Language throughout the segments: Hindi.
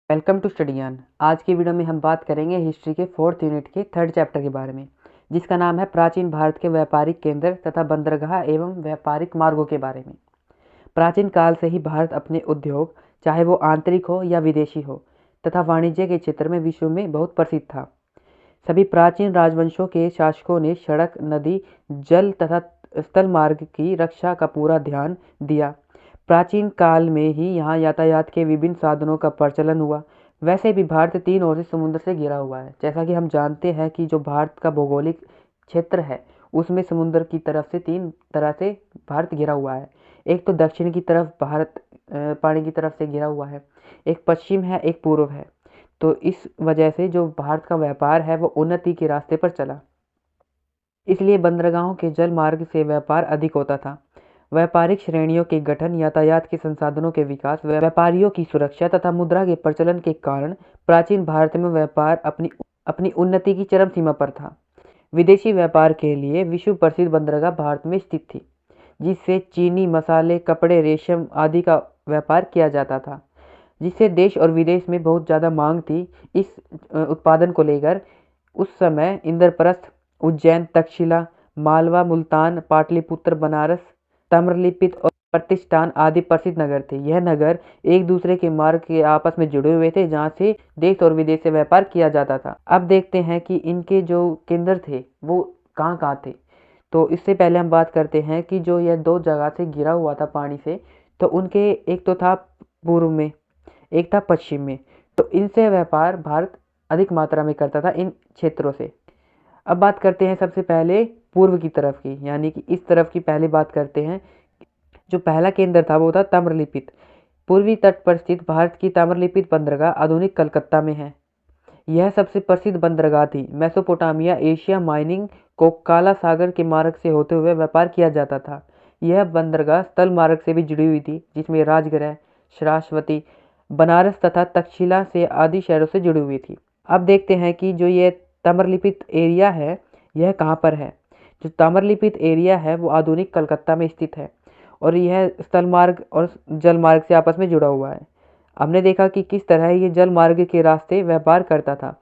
Welcome to स्टडीयान। आज की वीडियो में हम बात करेंगे हिस्ट्री के 4th यूनिट के 3rd चैप्टर के बारे में, जिसका नाम है प्राचीन भारत के व्यापारिक केंद्र तथा बंदरगाह एवं व्यापारिक मार्गों के बारे में। प्राचीन काल से ही भारत अपने उद्योग, चाहे वो आंतरिक हो या विदेशी हो, तथा वाणिज्य के क्षेत्र में विश्व में बहुत प्रसिद्ध था। सभी प्राचीन राजवंशों के शासकों ने सड़क, नदी, जल तथा स्थल मार्ग की रक्षा का पूरा ध्यान दिया। प्राचीन काल में ही यहाँ यातायात के विभिन्न साधनों का प्रचलन हुआ। वैसे भी भारत 3 ओर से समुद्र से घिरा हुआ है। जैसा कि हम जानते हैं कि जो भारत का भौगोलिक क्षेत्र है उसमें समुद्र की तरफ से 3 तरह से भारत घिरा हुआ है। एक तो दक्षिण की तरफ भारत पानी की तरफ से घिरा हुआ है, एक पश्चिम है, एक पूर्व है। तो इस वजह से जो भारत का व्यापार है वो उन्नति के रास्ते पर चला, इसलिए बंदरगाहों के जल मार्ग से व्यापार अधिक होता था। व्यापारिक श्रेणियों के गठन, यातायात के संसाधनों के विकास, व्यापारियों की सुरक्षा तथा मुद्रा के प्रचलन के कारण प्राचीन भारत में व्यापार अपनी उन्नति की चरम सीमा पर था। विदेशी व्यापार के लिए विश्व प्रसिद्ध बंदरगाह भारत में स्थित थी, जिससे चीनी, मसाले, कपड़े, रेशम आदि का व्यापार किया जाता था, जिससे देश और विदेश में बहुत ज़्यादा मांग थी। इस उत्पादन को लेकर उस समय इंद्रप्रस्थ, उज्जैन, तक्षशिला, मालवा, मुल्तान, पाटलिपुत्र, बनारस, ताम्रलिप्त और प्रतिष्ठान आदि प्रसिद्ध नगर थे। यह नगर एक दूसरे के मार्ग के आपस में जुड़े हुए थे, जहाँ से देश और विदेश से व्यापार किया जाता था। अब देखते हैं कि इनके जो केंद्र थे वो कहाँ कहाँ थे। तो इससे पहले हम बात करते हैं कि जो यह 2 जगह से घिरा हुआ था पानी से, तो उनके एक तो था पूर्व में, एक था पश्चिम में। तो इनसे व्यापार भारत अधिक मात्रा में करता था, इन क्षेत्रों से। अब बात करते हैं सबसे पहले पूर्व की तरफ की, यानी कि इस तरफ की पहले बात करते हैं। जो पहला केंद्र था वो था ताम्रलिप्त। पूर्वी तट पर स्थित भारत की ताम्रलिप्त बंदरगाह आधुनिक कलकत्ता में है। यह सबसे प्रसिद्ध बंदरगाह थी। मेसोपोटामिया, एशिया माइनिंग को काला सागर के मार्ग से होते हुए व्यापार किया जाता था। यह बंदरगाह स्थल मार्ग से भी जुड़ी हुई थी, जिसमें राजगृह, श्रावस्ती, बनारस तथा तक्षशिला से आदि शहरों से जुड़ी हुई थी। अब देखते हैं कि जो ये ताम्रलिप्त एरिया है यह कहाँ पर है। जो ताम्रलिप्त एरिया है वो आधुनिक कलकत्ता में स्थित है और यह स्थल मार्ग और जल मार्ग से आपस में जुड़ा हुआ है। हमने देखा कि किस तरह ये जल मार्ग के रास्ते व्यापार करता था।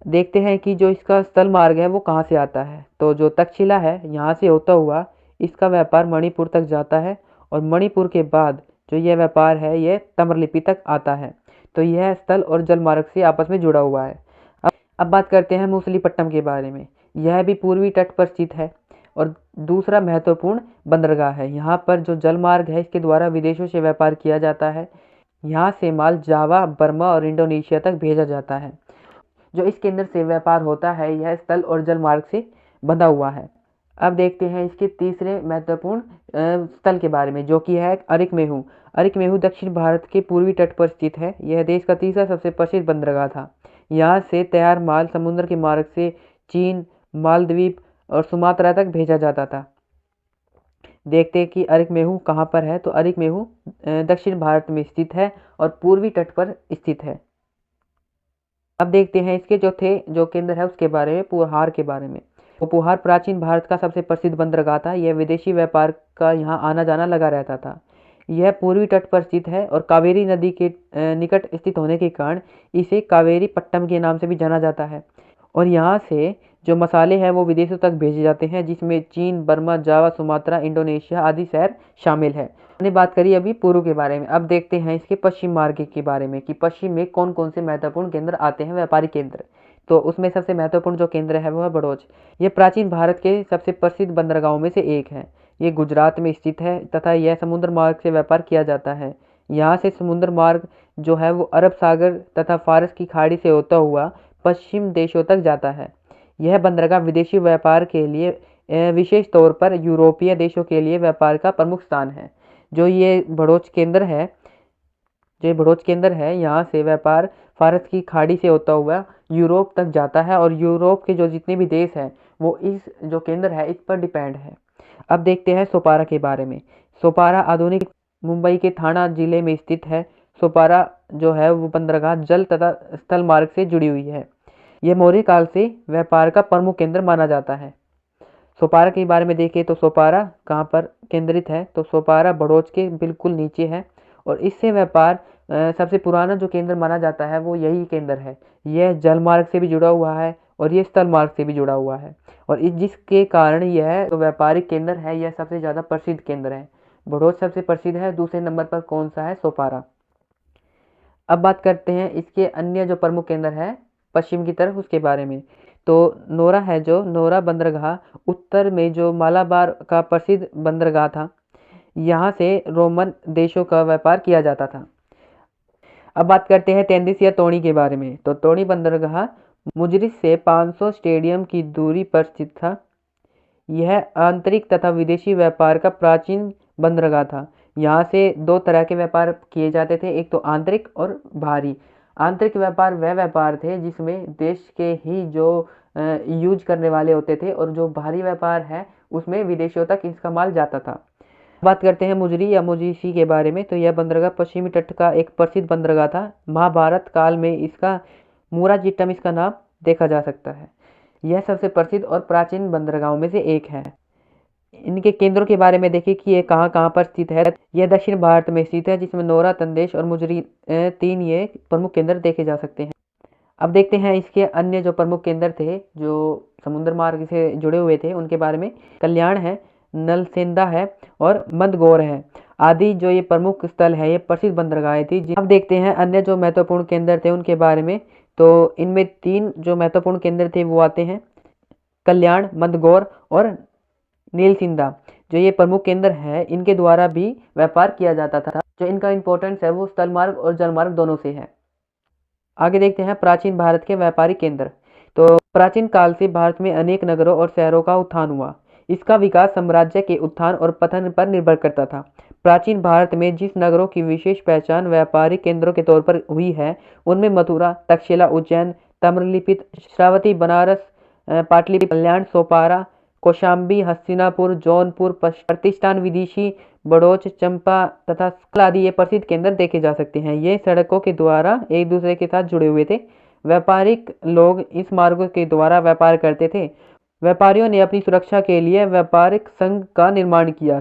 देखते हैं कि जो इसका स्थल मार्ग है वो कहाँ से आता है। तो जो तक्षशिला है यहाँ से होता हुआ इसका व्यापार मणिपुर तक जाता है और मणिपुर के बाद जो यह व्यापार है यह ताम्रलिप्त तक आता है। तो यह स्थल और जल मार्ग से आपस में जुड़ा हुआ है। अब बात करते हैं मूसलीपट्टनम के बारे में। यह भी पूर्वी तट पर स्थित है और दूसरा महत्वपूर्ण बंदरगाह है। यहाँ पर जो जल मार्ग है इसके द्वारा विदेशों से व्यापार किया जाता है। यहाँ से माल जावा, बर्मा और इंडोनेशिया तक भेजा जाता है। जो इस केंद्र से व्यापार होता है यह स्थल और जल मार्ग से बंधा हुआ है। अब देखते हैं इसके तीसरे महत्वपूर्ण स्थल के बारे में, जो कि है अरिकमेहू। अरिकमेहू दक्षिण भारत के पूर्वी तट पर स्थित है। यह देश का तीसरा सबसे प्रसिद्ध बंदरगाह था। यहाँ से तैयार माल समुद्र के मार्ग से चीन, मालदीव और सुमात्रा तक भेजा जाता था। देखते हैं कि अरिकमेहू कहाँ पर है। तो अरिकमेहू दक्षिण भारत में स्थित है और पूर्वी तट पर स्थित है। अब देखते हैं इसके जो केंद्र है उसके बारे में, पूहार के बारे में। पूहार प्राचीन भारत का सबसे प्रसिद्ध बंदरगाह था। यह विदेशी व्यापार का यहाँ आना जाना लगा रहता था। यह पूर्वी तट पर स्थित है और कावेरी नदी के निकट स्थित होने के कारण इसे कावेरी पट्टम के नाम से भी जाना जाता है। और यहाँ से जो मसाले हैं वो विदेशों तक भेजे जाते हैं, जिसमें चीन, बर्मा, जावा, सुमात्रा, इंडोनेशिया आदि शहर शामिल है। हमने बात करी अभी पूर्व के बारे में। अब देखते हैं इसके पश्चिम मार्ग के बारे में कि पश्चिम में कौन कौन से महत्वपूर्ण केंद्र आते हैं, व्यापारिक केंद्र। तो उसमें सबसे महत्वपूर्ण जो केंद्र है वो है बड़ौच। ये प्राचीन भारत के सबसे प्रसिद्ध बंदरगाहों में से एक है। ये गुजरात में स्थित है तथा यह समुद्र मार्ग से व्यापार किया जाता है। यहाँ से समुद्र मार्ग जो है वो अरब सागर तथा फारस की खाड़ी से होता हुआ पश्चिम देशों तक जाता है। यह बंदरगाह विदेशी व्यापार के लिए विशेष तौर पर यूरोपीय देशों के लिए व्यापार का प्रमुख स्थान है। जो ये भड़ोच केंद्र है, यहाँ से व्यापार फारस की खाड़ी से होता हुआ यूरोप तक जाता है और यूरोप के जो जितने भी देश हैं वो इस जो केंद्र है इस पर डिपेंड है। अब देखते हैं सोपारा के बारे में। सोपारा आधुनिक मुंबई के थाना जिले में स्थित है। सोपारा जो है वो बंदरगाह जल तथा स्थल मार्ग से जुड़ी हुई है। यह मौर्य काल से व्यापार का प्रमुख केंद्र माना जाता है। सोपारा के बारे में देखें तो सोपारा कहाँ पर केंद्रित है, तो सोपारा भड़ोच के बिल्कुल नीचे है और इससे व्यापार सबसे पुराना जो केंद्र माना जाता है वो यही केंद्र है। यह जल मार्ग से भी जुड़ा हुआ है और ये स्थल मार्ग से भी जुड़ा हुआ है, और जिसके कारण यह जो व्यापारिक केंद्र है यह सबसे ज़्यादा प्रसिद्ध केंद्र है। भड़ोच सबसे प्रसिद्ध है। दूसरे नंबर पर कौन सा है? सोपारा। अब बात करते हैं इसके अन्य जो प्रमुख केंद्र है पश्चिम की तरफ, उसके बारे में। तो नोरा है, जो नोरा बंदरगाह उत्तर में जो मालाबार का प्रसिद्ध बंदरगाह था, यहाँ से रोमन देशों का व्यापार किया जाता था। अब बात करते हैं तेंदिस या तोणी के बारे में। तो तोणी बंदरगाह मुजरिस से 500 स्टेडियम की दूरी पर स्थित था। यह आंतरिक तथा विदेशी व्यापार का प्राचीन बंदरगाह था। यहाँ से दो तरह के व्यापार किए जाते थे, एक तो आंतरिक और बाहरी। आंतरिक व्यापार वह व्यापार थे जिसमें देश के ही जो यूज करने वाले होते थे, और जो बाहरी व्यापार है उसमें विदेशों तक इसका माल जाता था। बात करते हैं मुजरी या मुजीसी के बारे में। तो यह बंदरगाह पश्चिमी तट का एक प्रसिद्ध बंदरगाह था। महाभारत काल में इसका मूराजिट्टम इसका नाम देखा जा सकता है। यह सबसे प्रसिद्ध और प्राचीन बंदरगाहों में से एक है। इनके केंद्रों के बारे में देखिए कि ये कहाँ कहाँ पर स्थित है। यह दक्षिण भारत में स्थित है, जिसमें नोरा, तंदेश और मुजरी तीन ये प्रमुख केंद्र देखे जा सकते हैं। अब देखते हैं इसके अन्य जो प्रमुख केंद्र थे जो समुद्र मार्ग से जुड़े हुए थे उनके बारे में। कल्याण है, नलसेंदा है और मंदगौर है आदि जो ये प्रमुख स्थल है, ये प्रसिद्ध बंदरगाहें थी। अब देखते हैं अन्य जो महत्वपूर्ण केंद्र थे उनके बारे में। तो इनमें तीन जो महत्वपूर्ण केंद्र थे वो आते हैं कल्याण, मंदगौर और नीलसिंधा। जो ये प्रमुख केंद्र है इनके द्वारा भी व्यापार किया जाता था। जो इनका इंपॉर्टेंस है वो स्थल मार्ग और जल मार्ग दोनों से है। आगे देखते हैं प्राचीन भारत के व्यापारिक केंद्र। तो प्राचीन काल से भारत में अनेक नगरों और शहरों का उत्थान हुआ। इसका विकास साम्राज्य के उत्थान और पतन पर निर्भर करता था। प्राचीन भारत में जिस नगरों की विशेष पहचान व्यापारिक केंद्रों के तौर पर हुई है उनमें मथुरा, तक्षशिला, उज्जैन, ताम्रलिप्त, श्रावती, बनारस, पाटलिपुत्र, कल्याण, सोपारा, कौशाम्बी, हस्तिनापुर, जौनपुर, प्रतिष्ठान, विदिशी, बड़ौच, चंपा तथा सकल आदि ये प्रसिद्ध केंद्र देखे जा सकते हैं। ये सड़कों के द्वारा एक दूसरे के साथ जुड़े हुए थे। व्यापारिक लोग इस मार्गों के द्वारा व्यापार करते थे। व्यापारियों ने अपनी सुरक्षा के लिए व्यापारिक संघ का निर्माण किया।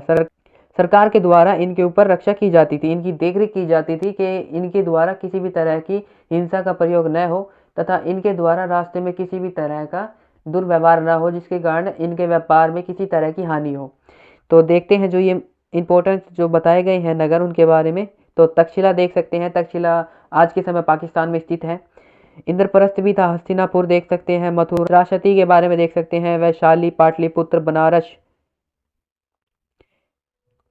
सरकार के द्वारा इनके ऊपर रक्षा की जाती थी, इनकी देखरेख की जाती थी कि इनके द्वारा किसी भी तरह की हिंसा का प्रयोग न हो तथा इनके द्वारा रास्ते में किसी भी तरह का दुर्व्यवहार न हो जिसके कारण इनके व्यापार में किसी तरह की हानि हो। तो देखते हैं जो ये इंपॉर्टेंस जो बताए गए हैं नगर उनके बारे में। तो तक्षशिला देख सकते हैं, तक्षशिला आज के समय पाकिस्तान में स्थित है। इंद्रप्रस्थ भी था, हस्तिनापुर देख सकते हैं, मथुरा, राष्ट्रपति के बारे में देख सकते हैं, वैशाली, पाटलिपुत्र, बनारस,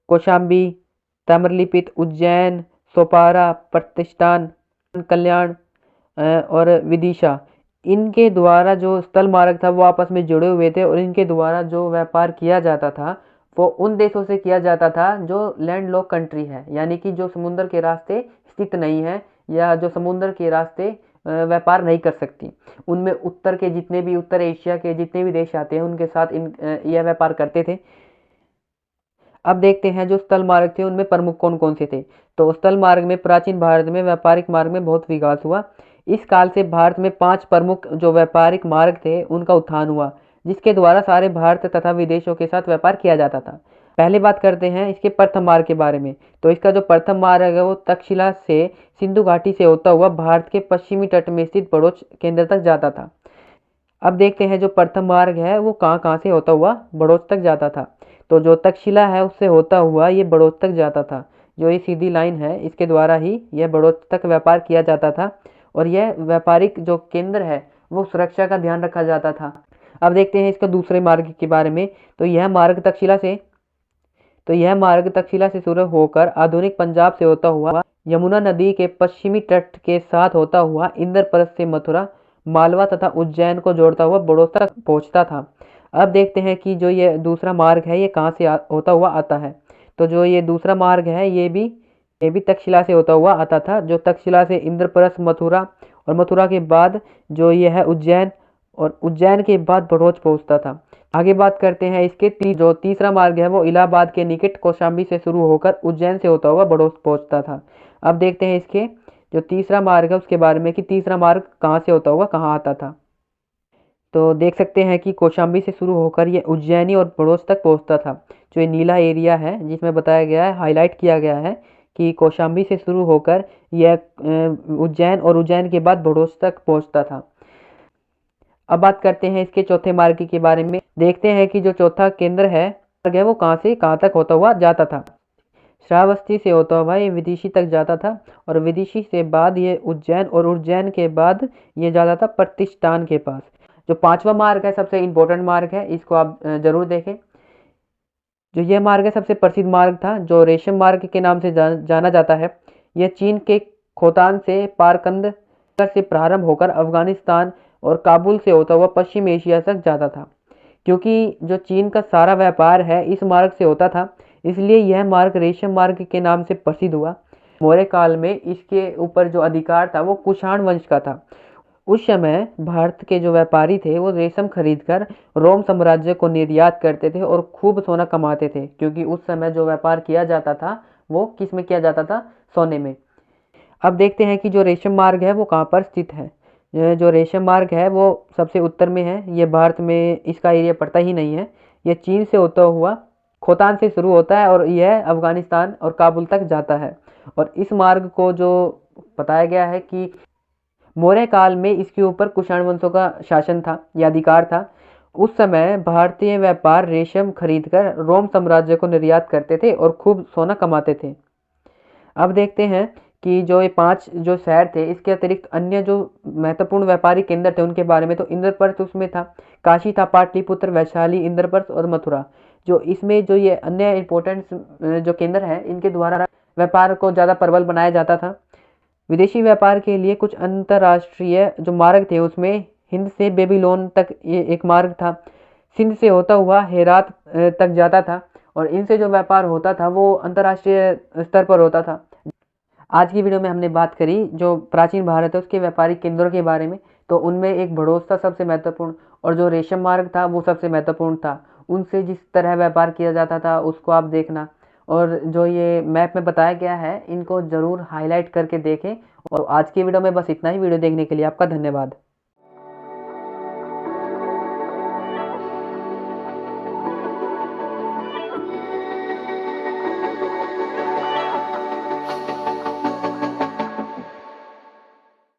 कौशाम्बी, ताम्रलिप्त, उज्जैन, सोपारा, प्रतिष्ठान, कल्याण और विदिशा। इनके द्वारा जो स्थल मार्ग था वो आपस में जुड़े हुए थे, और इनके द्वारा जो व्यापार किया जाता था वो उन देशों से किया जाता था जो लैंडलॉक कंट्री है, यानी कि जो समुद्र के रास्ते स्थित नहीं है या जो समुद्र के रास्ते व्यापार नहीं कर सकती। उनमें उत्तर के जितने भी, उत्तर एशिया के जितने भी देश आते हैं उनके साथ यह व्यापार करते थे। अब देखते हैं जो स्थल मार्ग थे उनमें प्रमुख कौन कौन से थे। तो स्थल मार्ग में प्राचीन भारत में व्यापारिक मार्ग में बहुत विकास हुआ। इस काल से भारत में 5 प्रमुख जो व्यापारिक मार्ग थे उनका उत्थान हुआ, जिसके द्वारा सारे भारत तथा विदेशों के साथ व्यापार किया जाता था। पहले बात करते हैं इसके प्रथम मार्ग के बारे में। तो इसका जो प्रथम मार्ग है वो तक्षशिला से सिंधु घाटी से होता हुआ भारत के पश्चिमी तट में स्थित बड़ौच केंद्र तक जाता था। अब देखते हैं जो प्रथम मार्ग है वो कहाँ कहाँ से होता हुआ बड़ौच तक जाता था। तो जो तक्षशिला है उससे होता हुआ ये बड़ौच तक जाता था। जो ये सीधी लाइन है इसके द्वारा ही यह बड़ौच तक व्यापार किया जाता था, और यह व्यापारिक जो केंद्र है वो सुरक्षा का ध्यान रखा जाता था। अब देखते हैं इसका दूसरे मार्ग के बारे में। तो यह मार्ग तक्षशिला से शुरू होकर आधुनिक पंजाब से होता हुआ यमुना नदी के पश्चिमी तट के साथ होता हुआ इंद्रप्रस्थ से मथुरा, मालवा तथा उज्जैन को जोड़ता हुआ बड़ौदा तक पहुंचता था। अब देखते हैं कि जो ये दूसरा मार्ग है ये कहाँ से होता हुआ आता है। तो जो ये दूसरा मार्ग है ये भी तक्षशिला से होता हुआ आता था। जो तक्षशिला से इंद्रप्रस्थ, मथुरा और मथुरा के बाद जो ये है उज्जैन, और उज्जैन के बाद बड़ौच पहुंचता था। आगे बात करते हैं इसके जो तीसरा मार्ग है वो इलाहाबाद के निकट कौशाम्बी से शुरू होकर उज्जैन से होता हुआ बड़ौच पहुंचता था। अब देखते हैं इसके जो तीसरा मार्ग है उसके बारे में कि तीसरा मार्ग कहाँ से होता हुआ कहाँ आता था। तो देख सकते हैं कि कौशाम्बी से शुरू होकर ये उज्जैनी और बड़ौच तक पहुंचता था। जो ये नीला एरिया है जिसमें बताया गया है, हाईलाइट किया गया है कि कौशाम्बी से शुरू होकर यह उज्जैन और उज्जैन के बाद भड़ोस तक पहुंचता था। अब बात करते हैं इसके चौथे मार्ग के बारे में। देखते हैं कि जो चौथा केंद्र है वो कहाँ से कहाँ तक होता हुआ जाता था। श्रावस्ती से होता हुआ ये विदिशा तक जाता था और विदिशा से बाद ये उज्जैन और उज्जैन के बाद ये जाता था प्रतिष्ठान के पास। जो पांचवा मार्ग है सबसे इम्पोर्टेंट मार्ग है, इसको आप जरूर देखें। जो ये मार्ग है सबसे प्रसिद्ध मार्ग था, जो रेशम मार्ग के नाम से जाना जाता है। यह चीन के खोतान से पारकंद से प्रारंभ होकर अफगानिस्तान और काबुल से होता हुआ पश्चिम एशिया तक जाता था। क्योंकि जो चीन का सारा व्यापार है इस मार्ग से होता था, इसलिए यह मार्ग रेशम मार्ग के नाम से प्रसिद्ध हुआ। मौर्य काल में इसके ऊपर जो अधिकार था वो कुषाण वंश का था। उस समय भारत के जो व्यापारी थे वो रेशम खरीदकर रोम साम्राज्य को निर्यात करते थे और खूब सोना कमाते थे, क्योंकि उस समय जो व्यापार किया जाता था वो किस में किया जाता था? सोने में। अब देखते हैं कि जो रेशम मार्ग है वो कहाँ पर स्थित है। जो रेशम मार्ग है वो सबसे उत्तर में है। ये भारत में इसका एरिया पड़ता ही नहीं है। यह चीन से होता हुआ खोतान से शुरू होता है और यह अफगानिस्तान और काबुल तक जाता है। और इस मार्ग को जो बताया गया है कि मौर्य काल में इसके ऊपर कुषाण वंशों का शासन था या अधिकार था। उस समय भारतीय व्यापार रेशम खरीदकर रोम साम्राज्य को निर्यात करते थे और खूब सोना कमाते थे। अब देखते हैं कि जो ये 5 जो शहर थे इसके अतिरिक्त अन्य जो महत्वपूर्ण व्यापारिक केंद्र थे उनके बारे में। तो इंद्रप्रस्थ उसमें था, काशी था, पाटलिपुत्र, वैशाली, इंद्रप्रस्थ और मथुरा। जो इसमें जो ये अन्य इम्पोर्टेंट जो केंद्र है इनके द्वारा व्यापार को ज़्यादा प्रबल बनाया जाता था। विदेशी व्यापार के लिए कुछ अंतर्राष्ट्रीय जो मार्ग थे उसमें हिंद से बेबीलोन तक ये एक मार्ग था। सिंध से होता हुआ हेरात तक जाता था और इनसे जो व्यापार होता था वो अंतर्राष्ट्रीय स्तर पर होता था। आज की वीडियो में हमने बात करी जो प्राचीन भारत है उसके व्यापारिक केंद्रों के बारे में। तो उनमें एक भड़ोस था सबसे महत्वपूर्ण, और जो रेशम मार्ग था वो सबसे महत्वपूर्ण था। उनसे जिस तरह व्यापार किया जाता था उसको आप देखना, और जो ये मैप में बताया गया है इनको ज़रूर हाईलाइट करके देखें। और आज की वीडियो में बस इतना ही। वीडियो देखने के लिए आपका धन्यवाद।